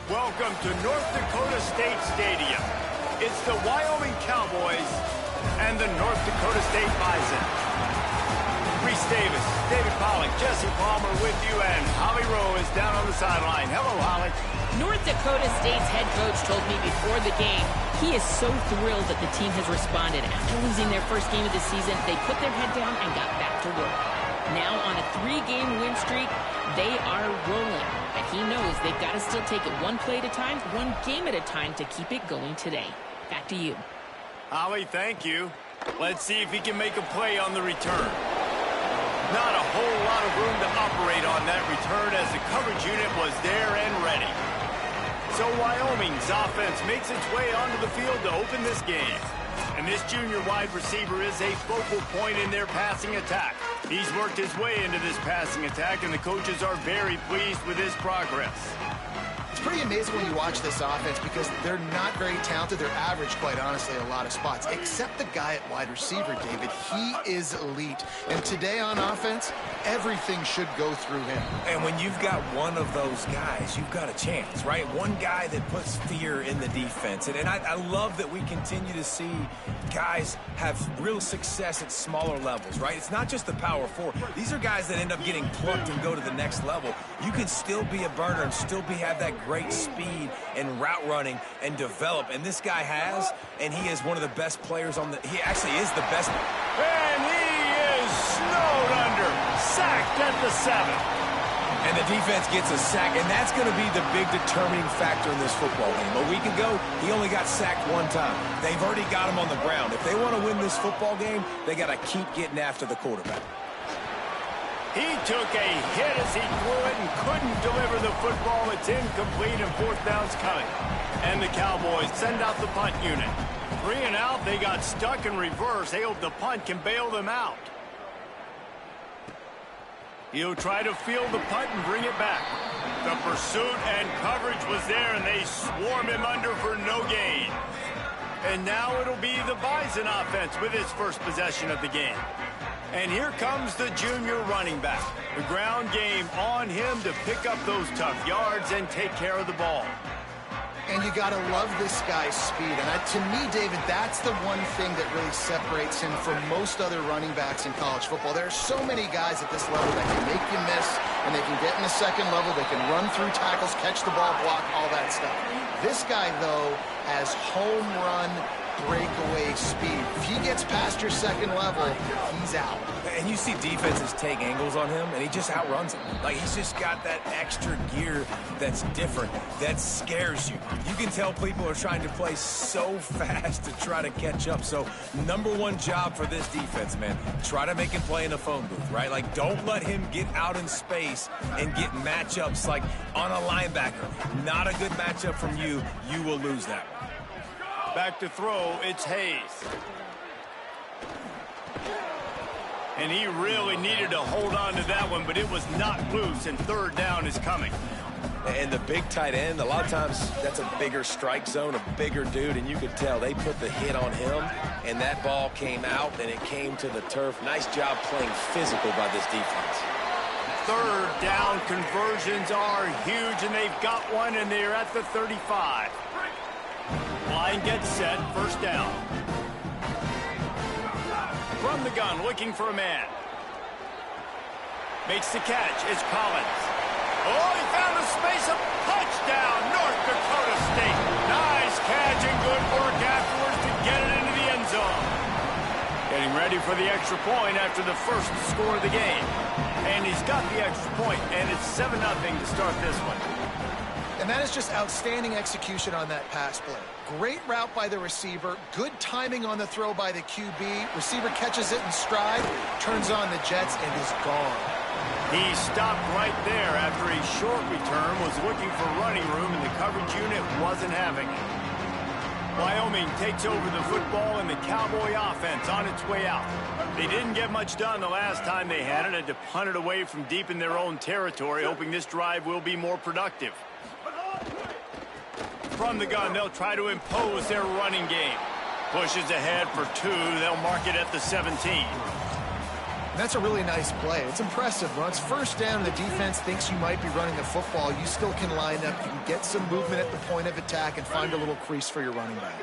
Welcome to North Dakota State Stadium. It's the Wyoming Cowboys and the North Dakota State Bison. Reese Davis, David Pollock, Jesse Palmer with you, and Holly Rowe is down on the sideline. Hello, Holly. North Dakota State's head coach told me before the game he is so thrilled that the team has responded. After losing their first game of the season, they put their head down and got back to work. Now on a 3-game win streak, they are rolling. And he knows they've got to still take it one play at a time, one game at a time to keep it going today. Back to you. Holly, thank you. Let's see if he can make a play on the return. Not a whole lot of room to operate on that return as the coverage unit was there and ready. So Wyoming's offense makes its way onto the field to open this game. And this junior wide receiver is a focal point in their passing attack. He's worked his way into this passing attack, and the coaches are very pleased with his progress. It's pretty amazing when you watch this offense because they're not very talented. They're average, quite honestly, a lot of spots, except the guy at wide receiver, David. He is elite. And today on offense, everything should go through him. And when you've got one of those guys, you've got a chance, right? One guy that puts fear in the defense. And I love that we continue to see guys have real success at smaller levels, right? It's not just the power four. These are guys that end up getting plucked and go to the next level. You can still be a burner and still have that great speed and route running and develop. And this guy has, and he is one of the best players on the, he actually is the best. And he is snowed under, sacked at the 7. And the defense gets a sack, and that's going to be the big determining factor in this football game. A week ago, he only got sacked one time. They've already got him on the ground. If they want to win this football game, they got to keep getting after the quarterback. He took a hit as he threw it and couldn't deliver the football. It's incomplete and 4th down's coming. And the Cowboys send out the punt unit. 3 and out, they got stuck in reverse. They hope the punt can bail them out. He'll try to field the punt and bring it back. The pursuit and coverage was there, and they swarm him under for no gain. And now it'll be the Bison offense with his first possession of the game. And here comes the junior running back. The ground game on him to pick up those tough yards and take care of the ball. And you got to love this guy's speed. And to me, David, that's the one thing that really separates him from most other running backs in college football. There are so many guys at this level that can make you miss, and they can get in the second level. They can run through tackles, catch the ball, block, all that stuff. This guy, though, has home run breakaway speed. If he gets past your second level, he's out. And you see defenses take angles on him, and he just outruns them. Like, he's just got that extra gear that's different, that scares you. You can tell people are trying to play so fast to try to catch up. So, #1 job for this defense, man. Try to make him play in a phone booth, right? Like, don't let him get out in space and get matchups like on a linebacker. Not a good matchup from you. You will lose that one. Back to throw, it's Hayes. And he really needed to hold on to that one, but it was not loose, and 3rd down is coming. And the big tight end, a lot of times that's a bigger strike zone, a bigger dude, and you could tell they put the hit on him, and that ball came out, and it came to the turf. Nice job playing physical by this defense. 3rd down conversions are huge, and they've got one, and they're at the 35. Line gets set, 1st down. From the gun, looking for a man. Makes the catch, it's Collins. Oh, he found a space, a touchdown, North Dakota State. Nice catch and good work afterwards to get it into the end zone. Getting ready for the extra point after the first score of the game. And he's got the extra point, and it's 7-0 to start this one. And that is just outstanding execution on that pass play. Great route by the receiver, good timing on the throw by the QB. Receiver catches it in stride, turns on the jets, and is gone. He stopped right there after a short return, was looking for running room, and the coverage unit wasn't having it. Wyoming takes over the football, and the Cowboy offense on its way out. They didn't get much done the last time they had it, had to punt it away from deep in their own territory, hoping this drive will be more productive. From the gun, they'll try to impose their running game. Pushes ahead for 2. They'll mark it at the 17. That's a really nice play. It's impressive. When it's first down and the defense thinks you might be running the football, you still can line up. You can get some movement at the point of attack and find a little crease for your running back.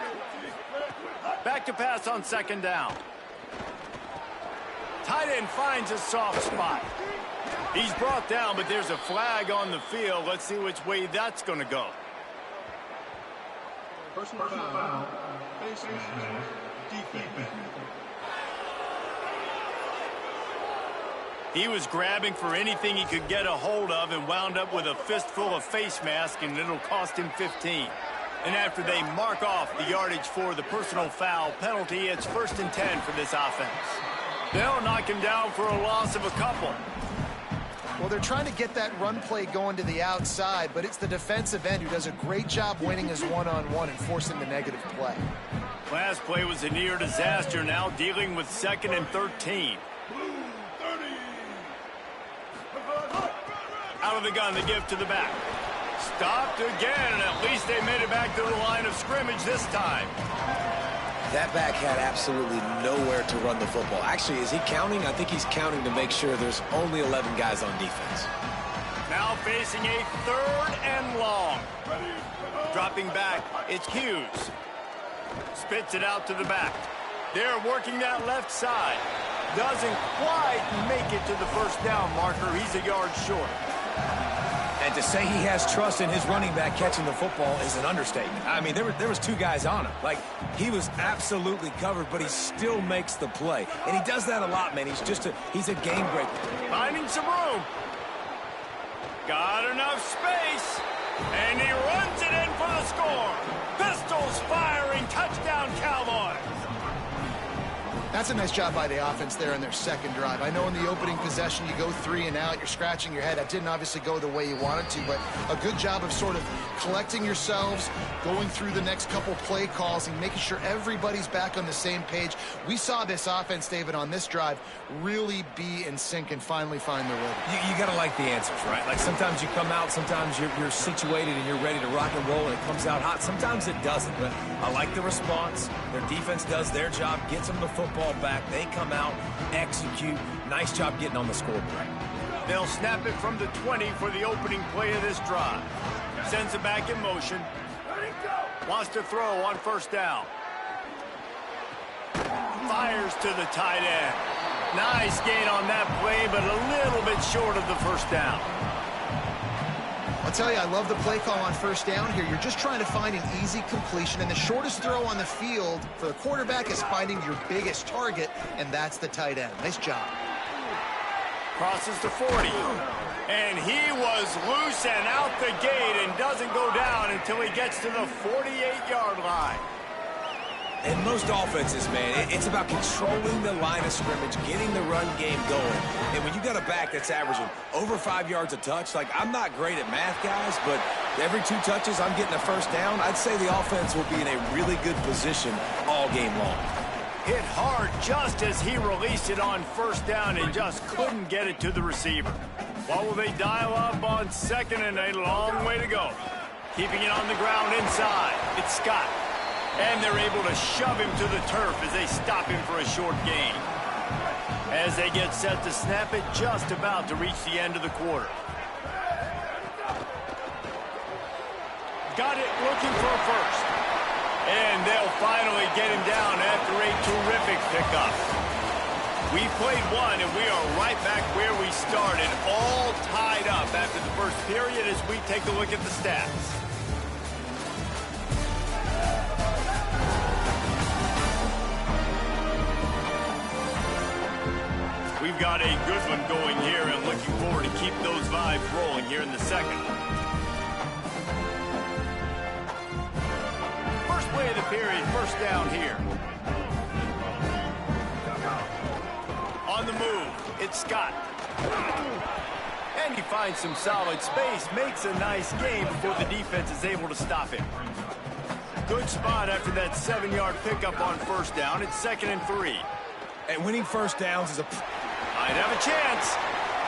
Back to pass on second down. Tight end finds a soft spot. He's brought down, but there's a flag on the field. Let's see which way that's going to go. Personal foul, face mask, defense. He was grabbing for anything he could get a hold of and wound up with a fistful of face mask, and it'll cost him 15. And after they mark off the yardage for the personal foul penalty, it's 1st and 10 for this offense. They'll knock him down for a loss of a couple. Well, they're trying to get that run play going to the outside, but it's the defensive end who does a great job winning his one-on-one and forcing the negative play. Last play was a near disaster, now dealing with 2nd and 13. Out of the gun, the give to the back. Stopped again, and at least they made it back to the line of scrimmage this time. That back had absolutely nowhere to run the football. Actually, is he counting? I think he's counting to make sure there's only 11 guys on defense. Now facing a 3rd and long. Dropping back, it's Hughes. Spits it out to the back. They're working that left side. Doesn't quite make it to the first down marker. He's a yard short. And to say he has trust in his running back catching the football is an understatement. I mean, there was 2 guys on him. Like, he was absolutely covered, but he still makes the play. And he does that a lot, man. He's a game breaker. Finding some room. Got enough space. And he runs it in for the score. Pistols firing. Touchdown, Cowboys. That's a nice job by the offense there in their second drive. I know in the opening possession you go 3 and out, you're scratching your head. That didn't obviously go the way you wanted to, but a good job of sort of collecting yourselves, going through the next couple play calls and making sure everybody's back on the same page. We saw this offense, David, on this drive really be in sync and finally find the rhythm. You got to like the answers, right? Like sometimes you come out, sometimes you're situated and you're ready to rock and roll and it comes out hot. Sometimes it doesn't, but I like the response. Their defense does their job, gets them the football back. They come out, execute. Nice job getting on the scoreboard. They'll snap it from the 20 for the opening play of this drive. Sends it back in motion. Wants to throw on first down. Fires to the tight end. Nice gain on that play, but a little bit short of the first down. I'll tell you, I love the play call on first down here. You're just trying to find an easy completion, and the shortest throw on the field for the quarterback is finding your biggest target, and that's the tight end. Nice job. Crosses to 40. And he was loose and out the gate and doesn't go down until he gets to the 48-yard line. In most offenses, man, it's about controlling the line of scrimmage, getting the run game going. And when you got a back that's averaging over 5 yards a touch, like I'm not great at math, guys, but every 2 touches I'm getting a first down, I'd say the offense will be in a really good position all game long. Hit hard just as he released it on first down and just couldn't get it to the receiver. What will they dial up on second, and a long way to go? Keeping it on the ground inside. It's Scott. And they're able to shove him to the turf as they stop him for a short gain. As they get set to snap it, just about to reach the end of the quarter. Got it looking for a first. And they'll finally get him down after a terrific pickup. We played one, and we are right back where we started, all tied up after the first period as we take a look at the stats. We've got a good one going here and looking forward to keep those vibes rolling here in the second. First play of the period, first down here. On the move, it's Scott. And he finds some solid space, makes a nice game before the defense is able to stop him. Good spot after that 7-yard pickup on first down. It's 2nd and 3. And winning first downs is a... Might have a chance.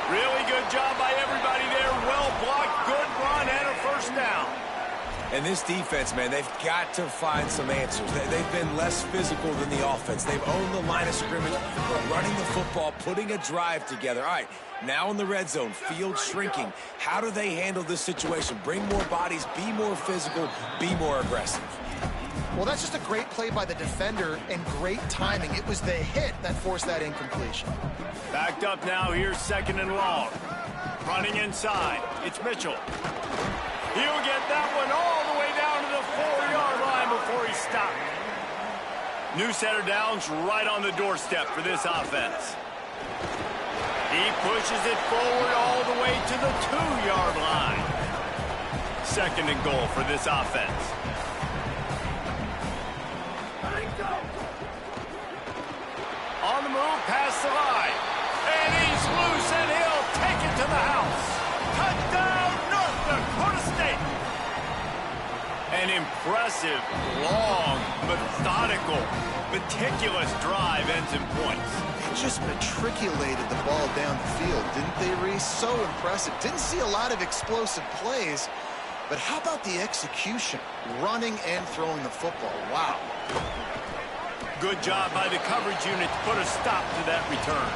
Really good job by everybody there. Well blocked, good run, and a first down. And this defense, man, they've got to find some answers. They've been less physical than the offense. They've owned the line of scrimmage, but running the football, putting a drive together. All right, now in the red zone, field shrinking. How do they handle this situation? Bring more bodies, be more physical, be more aggressive. Well, that's just a great play by the defender and great timing. It was the hit that forced that incompletion. Backed up now, here's 2nd and long. Running inside, it's Mitchell. He'll get that one all the way down to the 4-yard line before he stopped. New set of downs right on the doorstep for this offense. He pushes it forward all the way to the 2-yard line. 2nd and goal for this offense. On the move, past the line. And he's loose, and he'll take it to the house. Touchdown, North Dakota State. An impressive, long, methodical, meticulous drive ends in points. They just matriculated the ball down the field, didn't they, Reese? So impressive. Didn't see a lot of explosive plays, but how about the execution? Running and throwing the football. Wow. Good job by the coverage unit to put a stop to that return.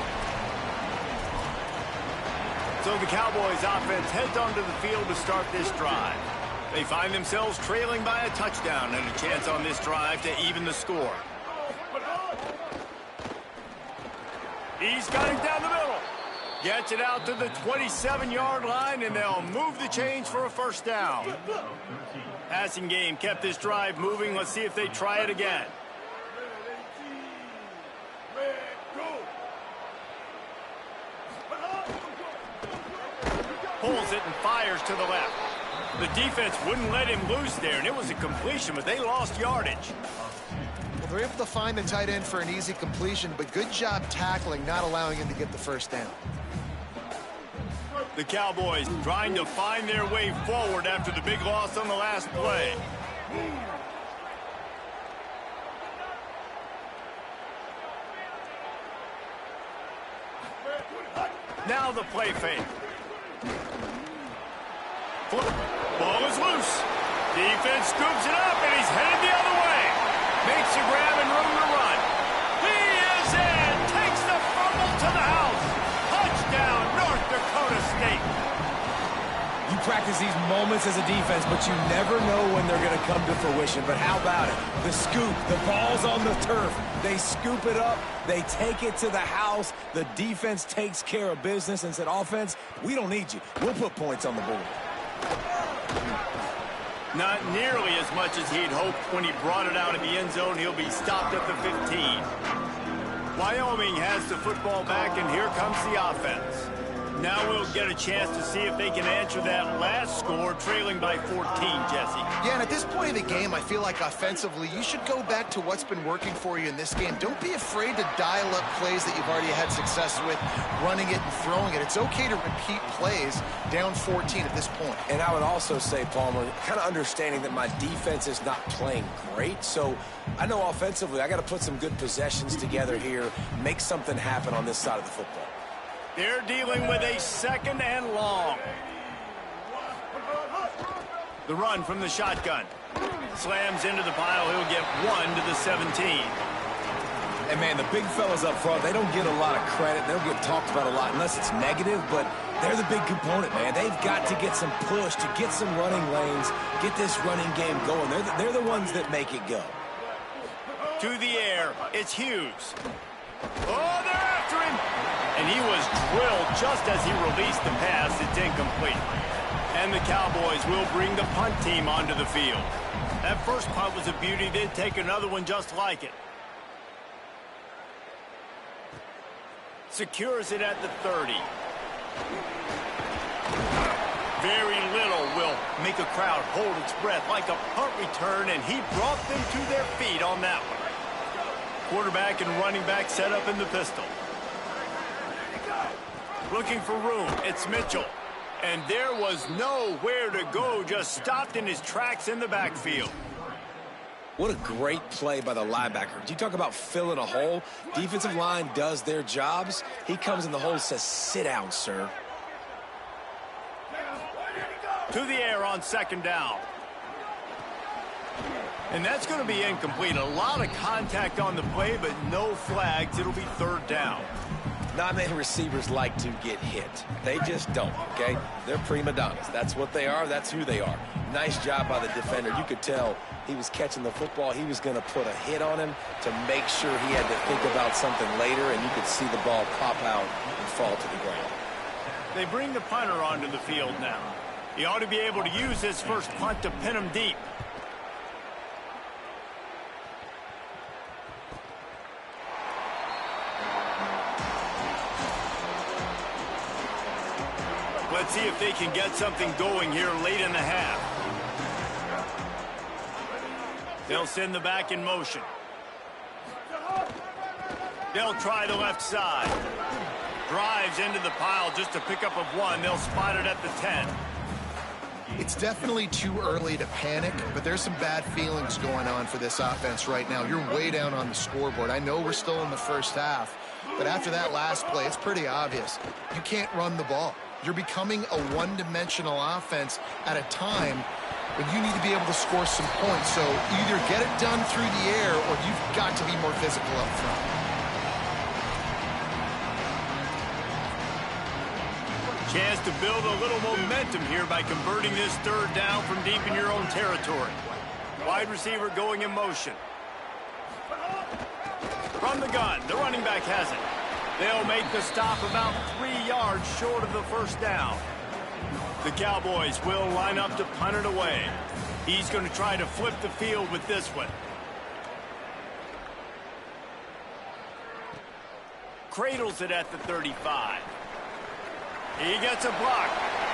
So the Cowboys offense heads onto the field to start this drive. They find themselves trailing by a touchdown and a chance on this drive to even the score. He's got it down the middle. Gets it out to the 27-yard line, and they'll move the chains for a first down. Passing game kept this drive moving. Let's see if they try it again. Pulls it and fires to the left. The defense wouldn't let him loose there, and it was a completion, but they lost yardage. Well, they're able to find the tight end for an easy completion, but good job tackling, not allowing him to get the first down. The Cowboys trying to find their way forward after the big loss on the last play. Now the play fake. Ball is loose. Defense scoops it up, and he's headed the other way. Makes a grab and room to run. He is in. Takes the fumble to the house. Touchdown, North Dakota State. You practice these moments as a defense, but you never know when they're going to come to fruition. But how about it? The scoop, the ball's on the turf. They scoop it up. They take it to the house. The defense takes care of business and said, offense, we don't need you. We'll put points on the board. Not nearly as much as he'd hoped when he brought it out of the end zone. He'll be stopped at the 15. Wyoming has the football back, and here comes the offense. Now we'll get a chance to see if they can answer that last score, trailing by 14, Jesse. Yeah, and at this point of the game, I feel like offensively, you should go back to what's been working for you in this game. Don't be afraid to dial up plays that you've already had success with, running it and throwing it. It's okay to repeat plays down 14 at this point. And I would also say, Palmer, kind of understanding that my defense is not playing great, so I know offensively I got to put some good possessions together here, make something happen on this side of the football. They're dealing with a 2nd and long. The run from the shotgun. Slams into the pile. He'll get 1 to the 17. And, man, the big fellas up front, they don't get a lot of credit. They don't get talked about a lot unless it's negative, but they're the big component, man. They've got to get some push, to get some running lanes, get this running game going. They're the ones that make it go. To the air. It's Hughes. Oh, they're after him. And he was drilled just as he released the pass. It's incomplete. And the Cowboys will bring the punt team onto the field. That first punt was a beauty. They'd take another one just like it. Secures it at the 30. Very little will make a crowd hold its breath like a punt return, and he brought them to their feet on that one. Quarterback and running back set up in the pistol. Looking for room. It's Mitchell. And there was nowhere to go. Just stopped in his tracks in the backfield. What a great play by the linebacker. You talk about filling a hole. Defensive line does their jobs. He comes in the hole and says, sit down, sir. To the air on 2nd down. And that's going to be incomplete. A lot of contact on the play, but no flags. It'll be third down. Not many receivers like to get hit. They just don't, okay? They're prima donnas. That's what they are. That's who they are. Nice job by the defender. You could tell he was catching the football. He was going to put a hit on him to make sure he had to think about something later, and you could see the ball pop out and fall to the ground. They bring the punter onto the field now. He ought to be able to use his first punt to pin him deep. Let's see if they can get something going here late in the half. They'll send the back in motion. They'll try the left side. Drives into the pile just to pick up of one. They'll spot it at the 10. It's definitely too early to panic, but there's some bad feelings going on for this offense right now. You're way down on the scoreboard. I know we're still in the first half, but after that last play, it's pretty obvious. You can't run the ball. You're becoming a one-dimensional offense at a time when you need to be able to score some points. So either get it done through the air or you've got to be more physical up front. Chance to build a little momentum here by converting this third down from deep in your own territory. Wide receiver going in motion. From the gun, the running back has it. They'll make the stop about 3 yards short of the first down. The Cowboys will line up to punt it away. He's going to try to flip the field with this one. Cradles it at the 35. He gets a block.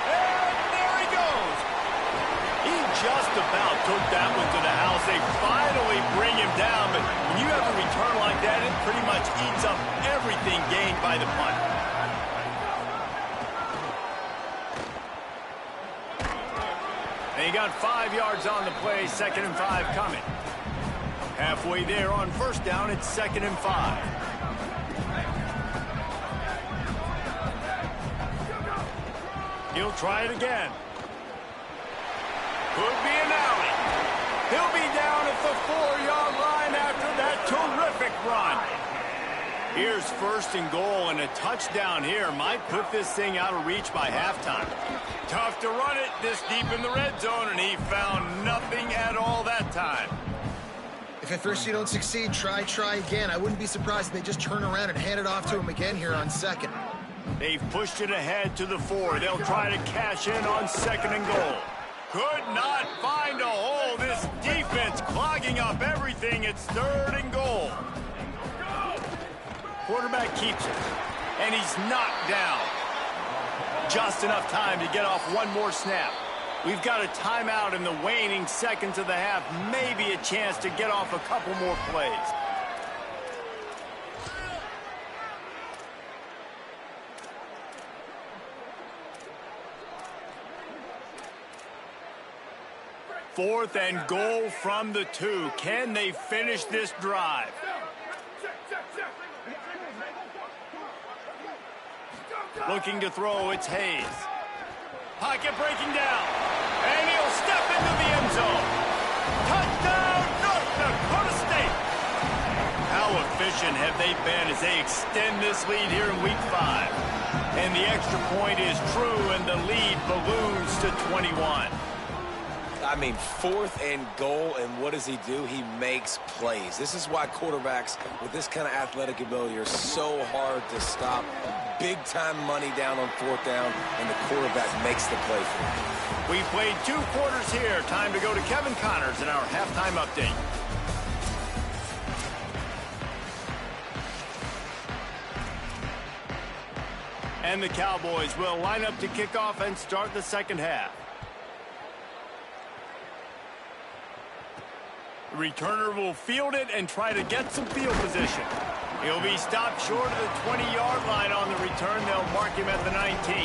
And there he goes. He just about took that one to the house. They finally bring him down, but when you have a return like that, it pretty much eats up everything gained by the punt. They got 5 yards on the play, 2nd and 5 coming. Halfway there on first down, it's 2nd and 5. He'll try it again. Could be an alley. He'll be down at the 4-yard line after that terrific run. Here's 1st and goal, and a touchdown here might put this thing out of reach by halftime. Tough to run it this deep in the red zone, and he found nothing at all that time. If at first you don't succeed, try again. I wouldn't be surprised if they just turn around and hand it off to him again here on 2nd. They've pushed it ahead to the 4. They'll try to cash in on 2nd and goal. Could not find a hole. This defense clogging up everything. It's 3rd and goal. Quarterback keeps it, and he's knocked down. Just enough time to get off one more snap. We've got a timeout in the waning seconds of the half. Maybe a chance to get off a couple more plays. Fourth and goal from the 2. Can they finish this drive? Looking to throw, it's Hayes. Pocket breaking down. And he'll step into the end zone. Touchdown, North Dakota State. How efficient have they been as they extend this lead here in Week 5? And the extra point is true, and the lead balloons to 21. I mean, 4th and goal, and what does he do? He makes plays. This is why quarterbacks with this kind of athletic ability are so hard to stop. Big-time money down on 4th down, and the quarterback makes the play for him. We played 2 quarters here. Time to go to Kevin Connors in our halftime update. And the Cowboys will line up to kick off and start the 2nd half. The returner will field it and try to get some field position. He'll be stopped short of the 20-yard line on the return. They'll mark him at the 19.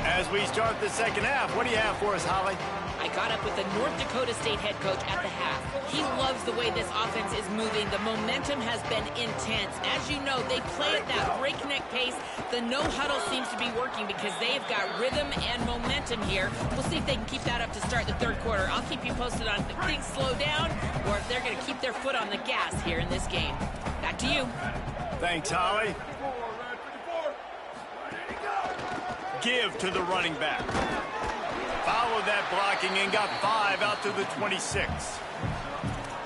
As we start the 2nd half, what do you have for us, Holly? I caught up with the North Dakota State head coach at the half. He loves the way this offense is moving. The momentum has been intense. As you know, they play at that breakneck pace. The no-huddle seems to be working because they have got rhythm and momentum here. We'll see if they can keep that up to start the third quarter. I'll keep you posted on if things slow down or if they're going to keep their foot on the gas here in this game. Back to you. Thanks, Holly. Give to the running back. Followed that blocking and got 5 out to the 26.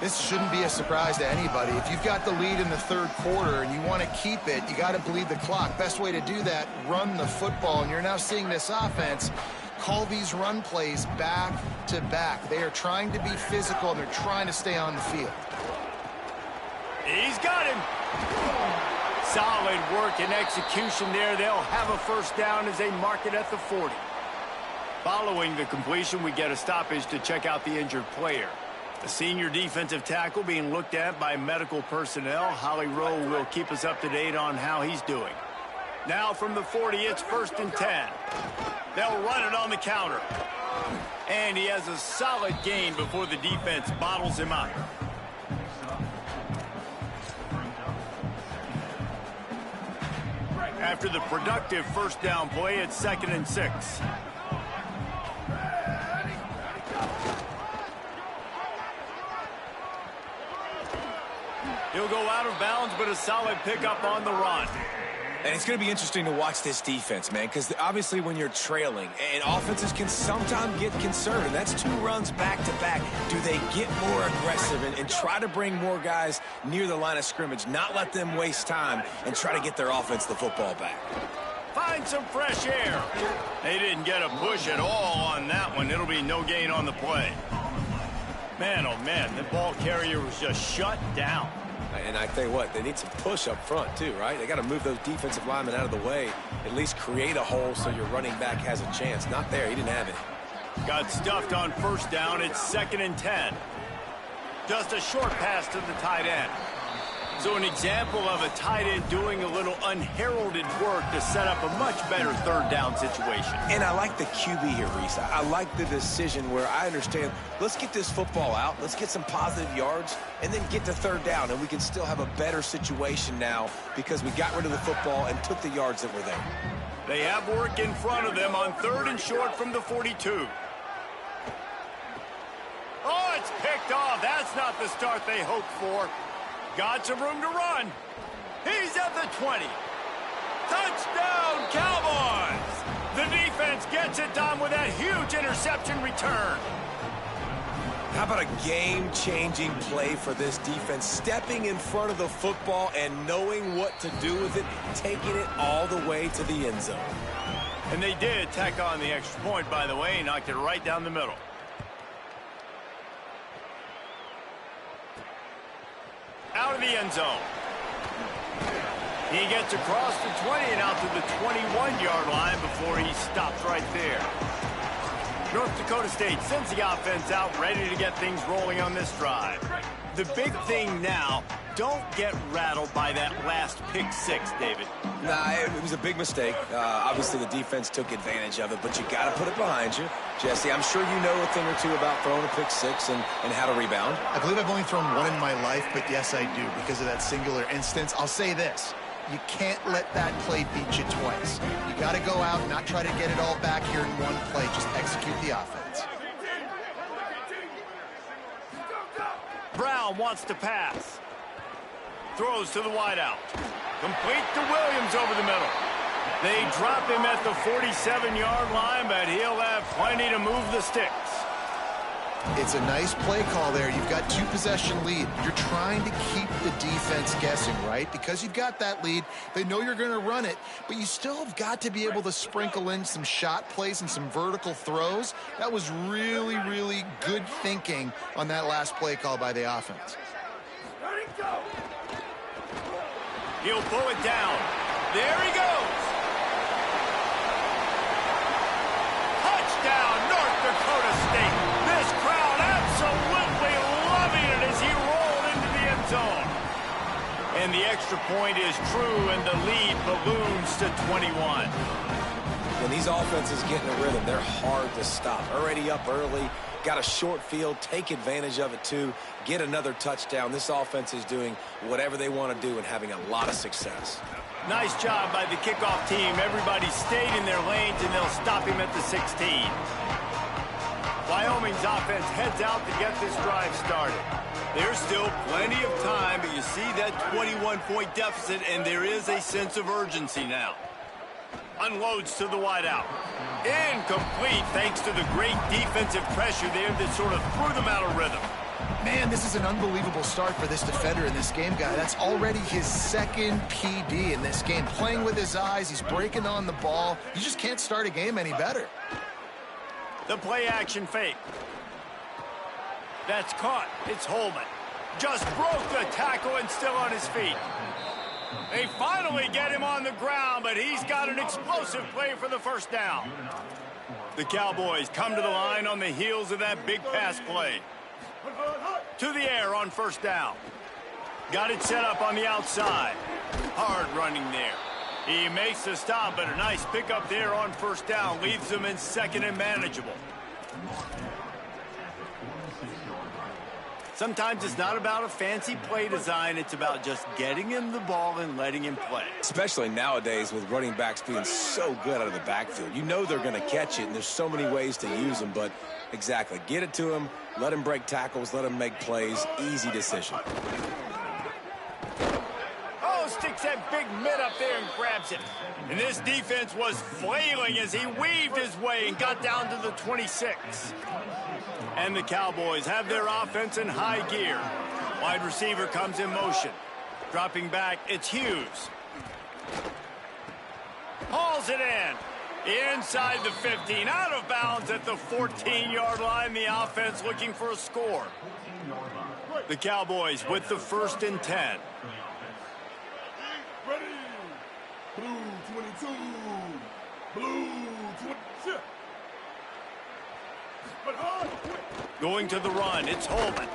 This shouldn't be a surprise to anybody. If you've got the lead in the third quarter and you want to keep it, you got to bleed the clock. Best way to do that, run the football. And you're now seeing this offense call these run plays back to back. They are trying to be physical and they're trying to stay on the field. He's got him. Solid work and execution there. They'll have a first down as they mark it at the 40. Following the completion, we get a stoppage to check out the injured player. The senior defensive tackle being looked at by medical personnel. Holly Rowe will keep us up to date on how he's doing. Now from the 40, it's 1st and 10. They'll run it on the counter. And he has a solid gain before the defense bottles him up. After the productive first down play, it's 2nd and 6. He'll go out of bounds, but a solid pickup on the run. And it's going to be interesting to watch this defense, man, because obviously when you're trailing, and offenses can sometimes get concerned, and that's 2 runs back-to-back. Do they get more aggressive and try to bring more guys near the line of scrimmage, not let them waste time, and try to get their offense the football back? Find some fresh air. They didn't get a push at all on that one. It'll be no gain on the play. Man, oh man, the ball carrier was just shut down. And I tell you what, they need some push up front too, right? They got to move those defensive linemen out of the way, at least create a hole so your running back has a chance. Not there. He didn't have it. Got stuffed on first down. It's 2nd and 10. Just a short pass to the tight end. So an example of a tight end doing a little unheralded work to set up a much better third down situation. And I like the QB here, Reese. I like the decision where I understand, let's get this football out, let's get some positive yards, and then get to third down, and we can still have a better situation now because we got rid of the football and took the yards that were there. They have work in front of them on 3rd and short from the 42. Oh, it's picked off. That's not the start they hoped for. Got some room to run. He's at the 20. Touchdown, Cowboys! The defense gets it done with that huge interception return. How about a game-changing play for this defense? Stepping in front of the football and knowing what to do with it, taking it all the way to the end zone. And they did tack on the extra point, by the way, knocked it right down the middle. Out of the end zone. He gets across the 20 and out to the 21-yard line before he stops right there. North Dakota State sends the offense out, ready to get things rolling on this drive. The big thing now, don't get rattled by that last pick 6, David. Nah, it was a big mistake. Obviously, the defense took advantage of it, but you got to put it behind you. Jesse, I'm sure you know a thing or two about throwing a pick 6 and how to rebound. I believe I've only thrown one in my life, but yes, I do because of that singular instance. I'll say this. You can't let that play beat you twice. You got to go out and not try to get it all back here in one play. Just execute the offense. Brown wants to pass. Throws to the wideout. Complete to Williams over the middle. They drop him at the 47-yard line, but he'll have plenty to move the sticks. It's a nice play call there. You've got 2-possession lead. You're trying to keep the defense guessing, right? Because you've got that lead, they know you're going to run it, but you still have got to be able to sprinkle in some shot plays and some vertical throws. That was really, really good thinking on that last play call by the offense. He'll pull it down. There he goes. Touchdown, North Dakota State. This crowd absolutely loving it as he rolled into the end zone. And the extra point is true, and the lead balloons to 21. When these offenses get in a rhythm, they're hard to stop. Already up early, got a short field, take advantage of it too, get another touchdown. This offense is doing whatever they want to do and having a lot of success. Nice job by the kickoff team. Everybody stayed in their lanes, and they'll stop him at the 16. Wyoming's offense heads out to get this drive started. There's still plenty of time, but you see that 21-point deficit, and there is a sense of urgency now. Unloads to the wideout. Incomplete thanks to the great defensive pressure there that sort of threw them out of rhythm. Man, this is an unbelievable start for this defender in this game, guy. That's already his second PD in this game. Playing with his eyes, he's breaking on the ball. You just can't start a game any better. The play-action fake. That's caught. It's Holman. Just broke the tackle and still on his feet. They finally get him on the ground, but he's got an explosive play for the first down. The Cowboys come to the line on the heels of that big pass play. To the air on first down. Got it set up on the outside. Hard running there. He makes the stop, but a nice pickup there on first down. Leaves them in second and manageable. Sometimes it's not about a fancy play design. It's about just getting him the ball and letting him play. Especially nowadays with running backs being so good out of the backfield. You know they're going to catch it, and there's so many ways to use them. But exactly, get it to him, let him break tackles, let him make plays. Easy decision. Oh, sticks that big mid up there and grabs it. And this defense was flailing as he weaved his way and got down to the 26. And the Cowboys have their offense in high gear. Wide receiver comes in motion. Dropping back, it's Hughes. Hauls it in. Inside the 15, out of bounds at the 14-yard line. The offense looking for a score. The Cowboys with the 1st and 10. Ready. Blue 22. Blue 22. Going to the run, it's Holman.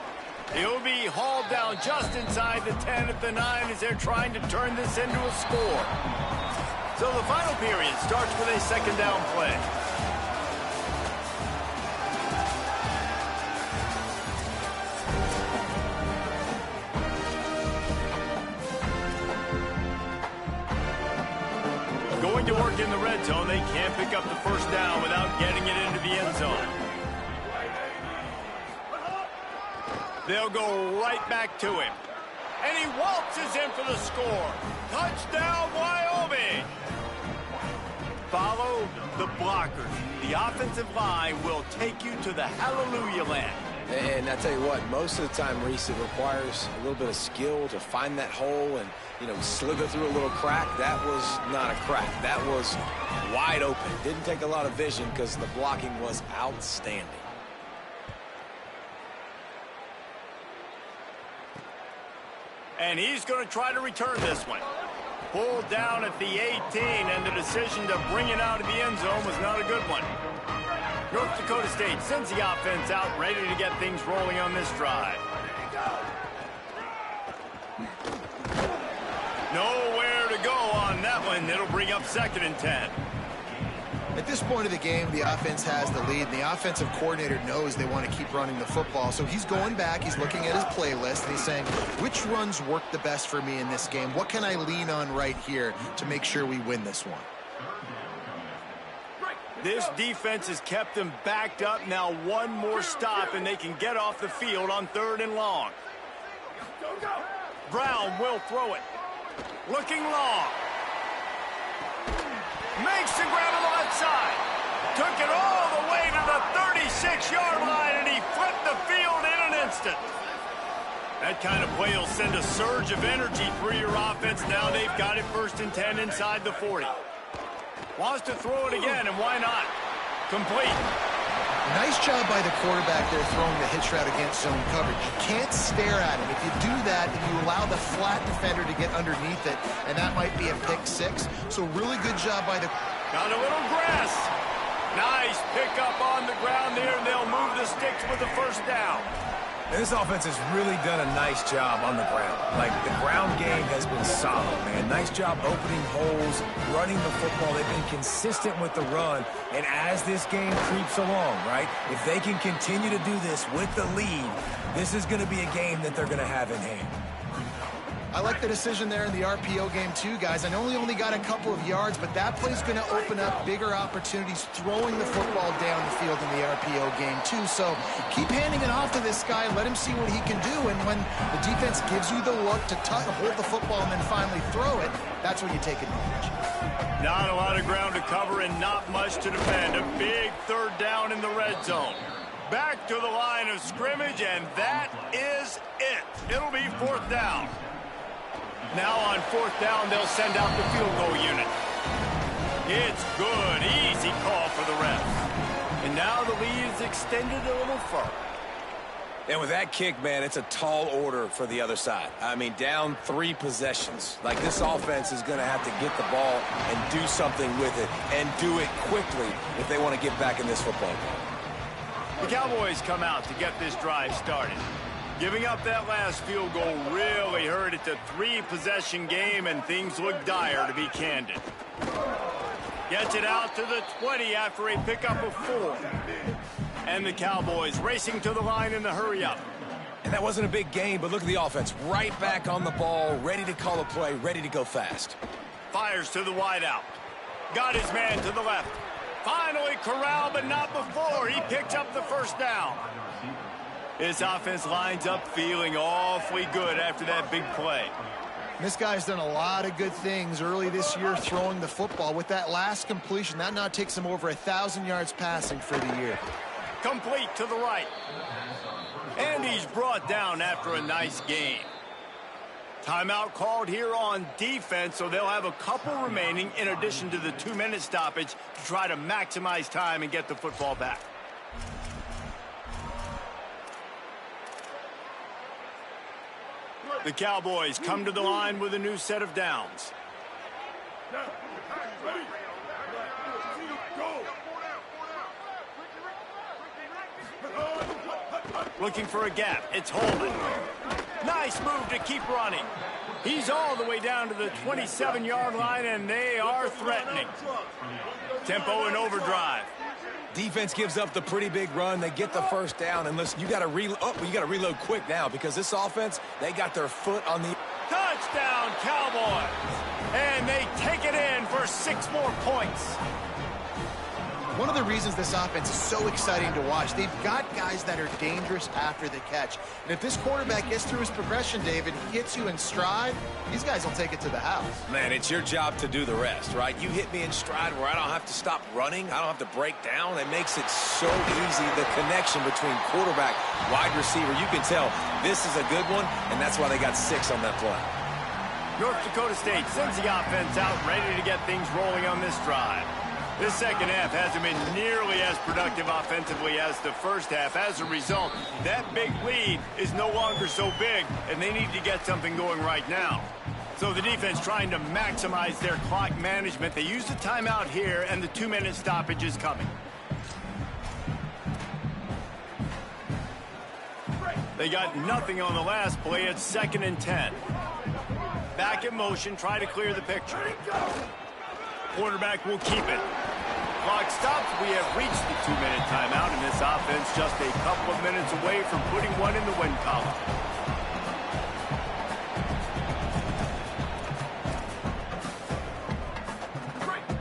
He'll be hauled down just inside the 10 at the 9 as they're trying to turn this into a score. So the final period starts with a second down play. Going to work in the red zone, they can't pick up the first down without getting it into the end zone. They'll go right back to him. And he waltzes in for the score. Touchdown, Wyoming! Follow the blockers. The offensive line will take you to the hallelujah land. And I tell you what, most of the time, Reese, it requires a little bit of skill to find that hole and, slither through a little crack. That was not a crack. That was wide open. Didn't take a lot of vision because the blocking was outstanding. And he's going to try to return this one. Pulled down at the 18, and the decision to bring it out of the end zone was not a good one. North Dakota State sends the offense out, ready to get things rolling on this drive. Nowhere to go on that one. It'll bring up 2nd and 10. At this point of the game, the offense has the lead, and the offensive coordinator knows they want to keep running the football. So he's going back, he's looking at his playlist, and he's saying, which runs work the best for me in this game? What can I lean on right here to make sure we win this one? This defense has kept them backed up. Now one more stop, and they can get off the field on 3rd and long. Brown will throw it. Looking long. Makes the grab on the left side. Took it all the way to the 36-yard line, and he flipped the field in an instant. That kind of play will send a surge of energy through your offense. Now they've got it 1st and 10 inside the 40. Wants to throw it again, and why not? Complete. Nice job by the quarterback there throwing the hitch route against zone coverage. You can't stare at him. If you do that, then you allow the flat defender to get underneath it, and that might be a pick 6. So really good job by the... Got a little grass. Nice pickup on the ground there, and they'll move the sticks with the first down. And this offense has really done a nice job on the ground. Like, the ground game has been solid, man. Nice job opening holes, running the football. They've been consistent with the run. And as this game creeps along, right, if they can continue to do this with the lead, this is going to be a game that they're going to have in hand. I like the decision there in the RPO game too, guys. I know he only got a couple of yards, but that play's going to open up bigger opportunities throwing the football down the field in the RPO game too. So keep handing it off to this guy. Let him see what he can do. And when the defense gives you the look to hold the football and then finally throw it, that's when you take advantage. Not a lot of ground to cover and not much to defend. A big third down in the red zone. Back to the line of scrimmage, and that is it. It'll be fourth down. Now on fourth down, they'll send out the field goal unit. It's good. Easy call for the refs. And now the lead is extended a little further. And with that kick, man, it's a tall order for the other side. I mean, down 3 possessions. Like, this offense is going to have to get the ball and do something with it, and do it quickly if they want to get back in this football game. The Cowboys come out to get this drive started. Giving up that last field goal really hurt. It's a 3-possession game, and things look dire, to be candid. Gets it out to the 20 after a pickup of 4. And the Cowboys racing to the line in the hurry-up. And that wasn't a big game, but look at the offense. Right back on the ball, ready to call a play, ready to go fast. Fires to the wideout. Got his man to the left. Finally corralled, but not before. He picks up the first down. This offense lines up feeling awfully good after that big play. This guy's done a lot of good things early this year throwing the football. With that last completion, that now takes him over 1,000 yards passing for the year. Complete to the right. And he's brought down after a nice game. Timeout called here on defense, so they'll have a couple remaining in addition to the 2-minute stoppage to try to maximize time and get the football back. The Cowboys come to the line with a new set of downs. Looking for a gap. It's Holman. Nice move to keep running. He's all the way down to the 27-yard line, and they are threatening. Tempo and overdrive. Defense gives up the pretty big run. They get the first down, and listen, you got to reload quick now because this offense, they got their foot on the touchdown, Cowboys, and they take it in for 6 more points. One of the reasons this offense is so exciting to watch, they've got guys that are dangerous after the catch. And if this quarterback gets through his progression, David, he hits you in stride, these guys will take it to the house. Man, it's your job to do the rest, right? You hit me in stride where I don't have to stop running. I don't have to break down. It makes it so easy, the connection between quarterback, wide receiver. You can tell this is a good one, and that's why they got 6 on that play. North Dakota State sends the offense out, ready to get things rolling on this drive. This second half hasn't been nearly as productive offensively as the first half. As a result, that big lead is no longer so big, and they need to get something going right now. So the defense trying to maximize their clock management. They use the timeout here, and the 2-minute stoppage is coming. They got nothing on the last play. It's 2nd and 10. Back in motion, try to clear the picture. Quarterback will keep it. Clock stops. We have reached the 2-minute timeout, and this offense just a couple of minutes away from putting one in the win column.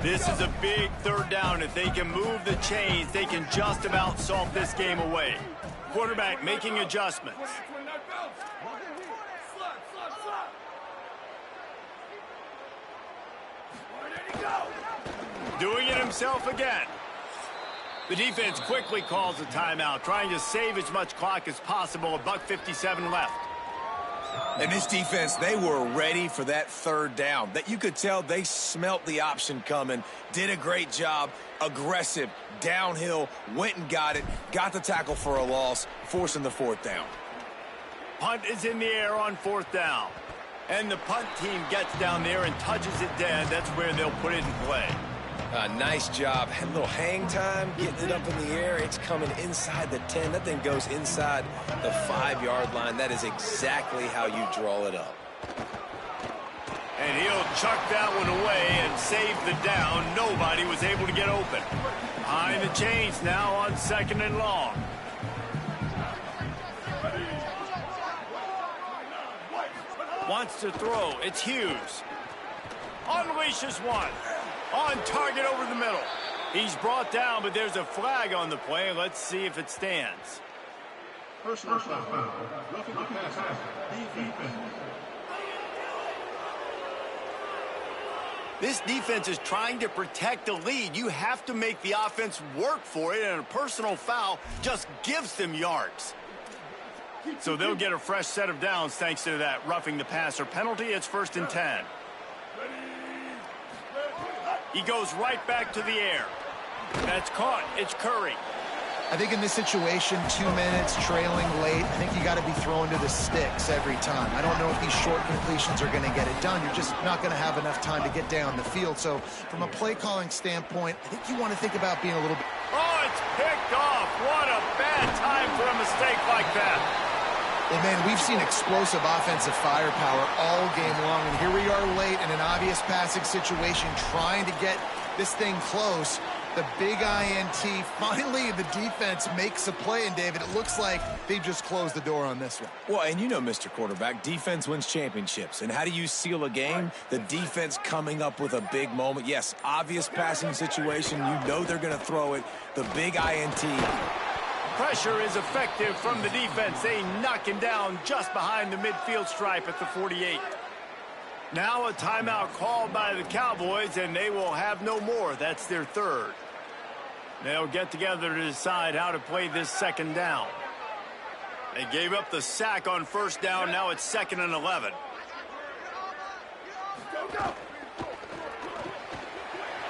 This is a big third down. If they can move the chains, they can just about solve this game away. Quarterback making adjustments. Doing it himself again. The defense quickly calls a timeout, trying to save as much clock as possible. $1:57 left. And this defense, they were ready for that third down. That you could tell they smelt the option coming, did a great job, aggressive, downhill, went and got it, got the tackle for a loss, forcing the 4th down. Punt is in the air on 4th down. And the punt team gets down there and touches it dead. That's where they'll put it in play. Nice job. A little hang time, getting it up in the air. It's coming inside the 10. That thing goes inside the 5-yard line. That is exactly how you draw it up. And he'll chuck that one away and save the down. Nobody was able to get open. Behind the chains now on 2nd and long. Wants to throw. It's Hughes. Unleashes one. On target over the middle. He's brought down, but there's a flag on the play. Let's see if it stands. Personal foul. Roughing the passer. Defense. This defense is trying to protect the lead. You have to make the offense work for it, and a personal foul just gives them yards. So they'll get a fresh set of downs thanks to that roughing the passer penalty. It's 1st and 10. He goes right back to the air. That's caught. It's Curry. I think in this situation, 2 minutes, trailing late, I think you got to be throwing to the sticks every time. I don't know if these short completions are going to get it done. You're just not going to have enough time to get down the field. So from a play-calling standpoint, I think you want to think about being a little bit... Oh, it's picked off. What a bad time for a mistake like that. Well, man, we've seen explosive offensive firepower all game long, and here we are late in an obvious passing situation trying to get this thing close. The big INT, finally the defense makes a play, and David, it looks like they've just closed the door on this one. Well, and you know, Mr. Quarterback, defense wins championships. And how do you seal a game? The defense coming up with a big moment. Yes, obvious passing situation. You know they're going to throw it. The big INT. Pressure is effective from the defense. They knock him down just behind the midfield stripe at the 48. Now a timeout called by the Cowboys, and they will have no more. That's their 3rd. They'll get together to decide how to play this 2nd down. They gave up the sack on 1st down. Now it's 2nd and 11.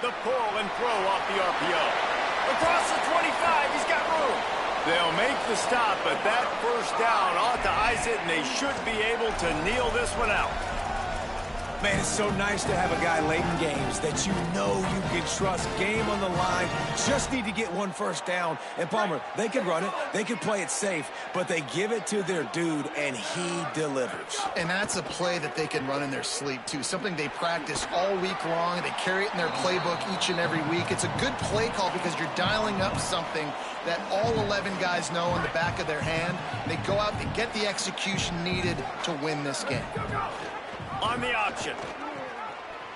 The pull and throw off the RPO. Across the 25, he's got room. They'll make the stop, but that 1st down ought to ice it, and they should be able to kneel this one out. Man, it's so nice to have a guy late in games that you know you can trust. Game on the line. Just need to get 1 first down. And Palmer, they can run it. They can play it safe. But they give it to their dude, and he delivers. And that's a play that they can run in their sleep, too. Something they practice all week long. They carry it in their playbook each and every week. It's a good play call because you're dialing up something that all 11 guys know in the back of their hand. They go out and get the execution needed to win this game. On the option.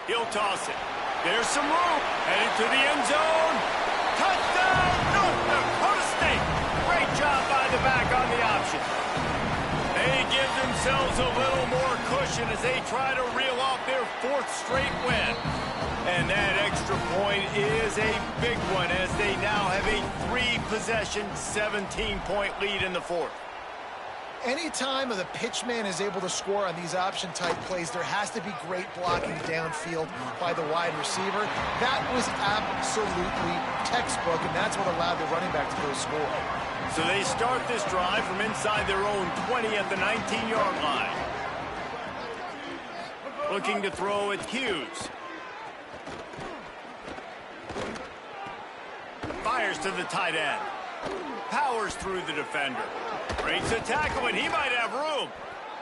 He'll toss it. There's some room. Headed to the end zone. Touchdown, North Dakota State. Great job by the back on the option. They give themselves a little more cushion as they try to reel off their 4th straight win. And that extra point is a big one as they now have a 3-possession, 17-point lead in the 4th. Anytime the pitchman is able to score on these option-type plays, there has to be great blocking downfield by the wide receiver. That was absolutely textbook, and that's what allowed the running back to go score. So they start this drive from inside their own 20 at the 19-yard line. Looking to throw at Hughes. Fires to the tight end. Powers through the defender. Breaks a tackle, and he might have room.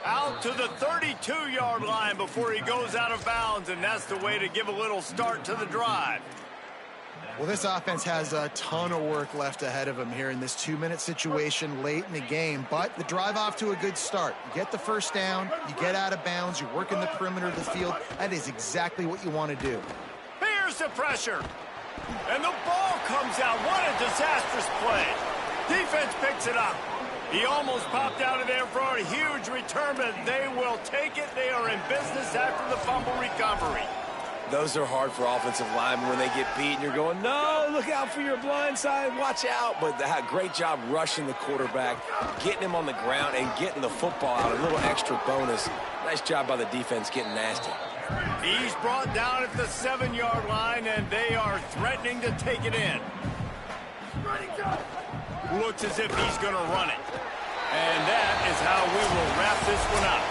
Out to the 32-yard line before he goes out of bounds, and that's the way to give a little start to the drive. Well, this offense has a ton of work left ahead of them here in this 2-minute situation late in the game, but the drive off to a good start. You get the 1st down, you get out of bounds, you work in the perimeter of the field. That is exactly what you want to do. Here's the pressure. And the ball comes out. What a disastrous play. Defense picks it up. He almost popped out of there for a huge return, but they will take it. They are in business after the fumble recovery. Those are hard for offensive linemen when they get beat, and you're going, no, look out for your blind side, watch out. But great job rushing the quarterback, getting him on the ground, and getting the football out, a little extra bonus. Nice job by the defense getting nasty. He's brought down at the 7-yard line, and they are threatening to take it in. Looks as if he's going to run it. And that is how we will wrap this one up.